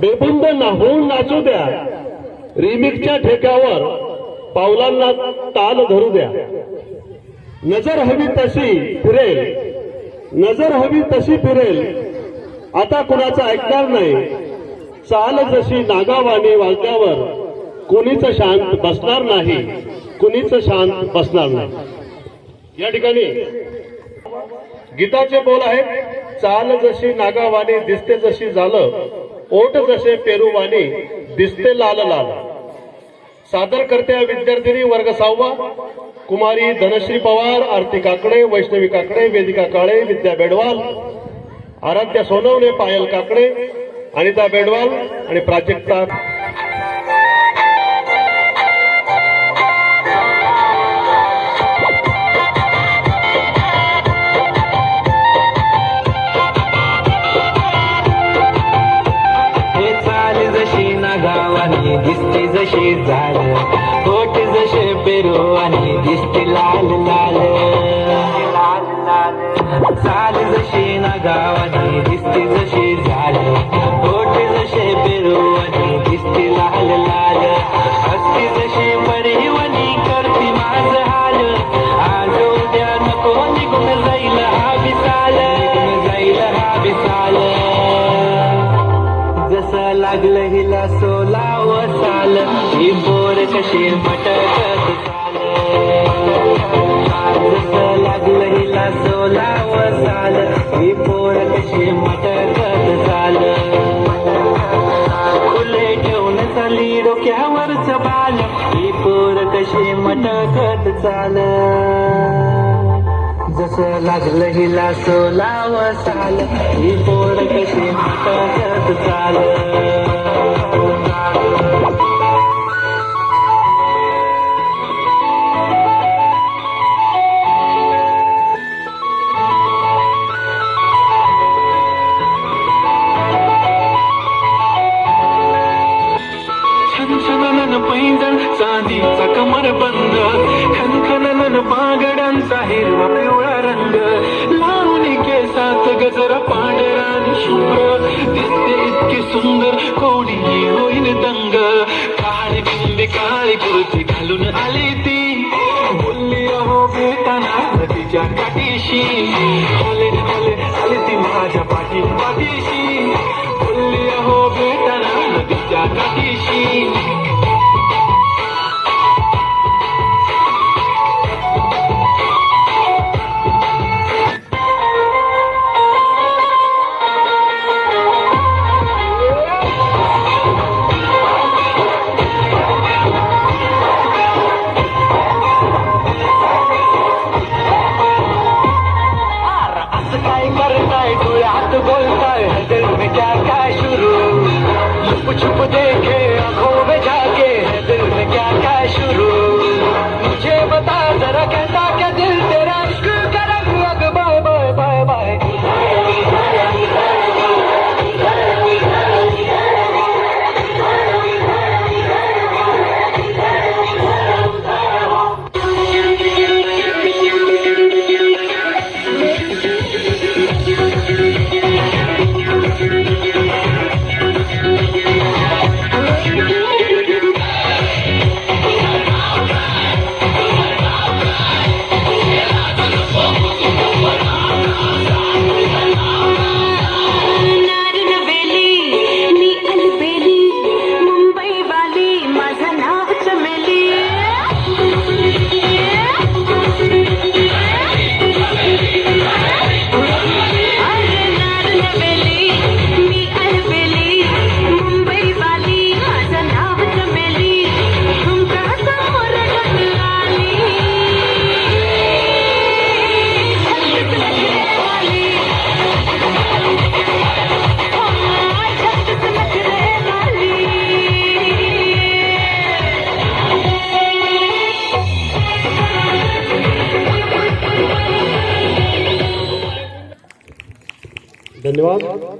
बेबुंद होऊन नाचू द्या, रिमिक्सच्या ठेक्यावर पावलांना ताल धरू द्या. नजर हवी तशी फिरेल, नजर हवी तशी फिरेल, आता कुणाचं ऐकणार नाही. चाल जशी नागावाणी वाजल्यावर कुणीच शांत बसणार नाही, कुणीच शांत बसणार नाही. या ठिकाणी गीताचे बोल आहेत. चाल जशी नागावाणी दिसते जशी झालं, ओठ जसे पेरूवाणी दिसते लाल लाल. सादर करत्या विद्यार्थिनी वर्ग 6वा कुमारी धनश्री पवार, आरती काकडे, वैष्णवी काकडे, वेदिका काळे, विद्या बेडवाल, आराध्या सोनवणे, पायल काकडे, अनिता बेडवाल आणि प्राजक्ता. नागावानी दिसते जशी झाल, होठ जसे पेरू आणि दिसते लाल लाल. चाल जशी नागावानी दिसते जशी झाल, होठ जसे पेरू आणि दिसते लाल लाल. हसती जशी परिवणी करती माझ हाल, आज उद्या नको निघून जाईल हा विसाल, निघून जाईल हा विसाल. जसं लागलं हिला 16 साल, ही पोर कशी मटकत चाल. जसं लागलं हिला 16 साल, ही पोर कशी मटकत चाल. फुले ठेवून चाली डोक्यावरच बाल, ही पोर कशी मटकत चाल. जसं लागलं हिला 16 साल, ही पोर कशी मटकत चाल. छनछनन पैंजण चांदीचा कमरबंद, खनखनन बागडांचा हिरवा पिवळा रंग. लावून केसात गजरा पांढरा आणि शुभ्र, दिसते इतकी सुंदर कोणीही होईल दंग. काळी बिंबी काळी कुर्ती घालून आली ती, बोलली अहो भेटाना नदीच्या काठीशी. ओले ओले आली ती माझ्या पाठीशी, बोलली अहो भेटाना नदीच्या काठीशी. बोलता है दिल में क्या क्या शुरू, छुप छुप देखे आंखों में जाके है दिल में क्या क्या शुरू. मुझे बता जरा कहता क्या दिल तेरा इश्क का रंग. अग बाय बाय बाय बाय. धन्यवाद.